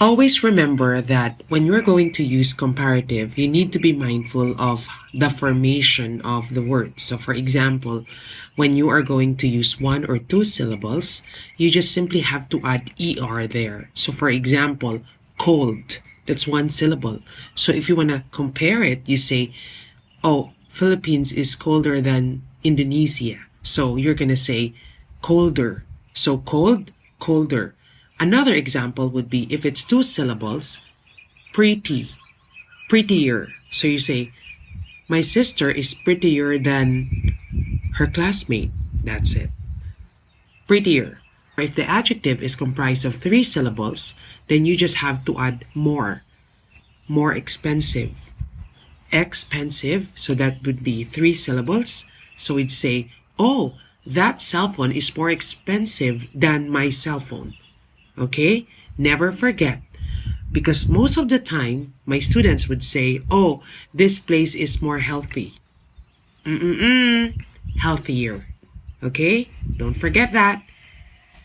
Always remember that when you're going to use comparative, you need to be mindful of the formation of the word. So for example, when you are going to use one or two syllables, you just simply have to add ER there. So for example, cold, that's one syllable. So if you want to compare it, you say, oh, Philippines is colder than Indonesia. So you're going to say colder. So cold, colder. Another example would be if it's two syllables, pretty, prettier. So you say, my sister is prettier than her classmate. That's it. Prettier. If the adjective is comprised of three syllables, then you just have to add more. More expensive. Expensive, so that would be three syllables. So we'd say, oh, that cell phone is more expensive than my cell phone. Okay? Never forget. Because most of the time, my students would say, oh, this place is more healthy. Healthier. Okay? Don't forget that.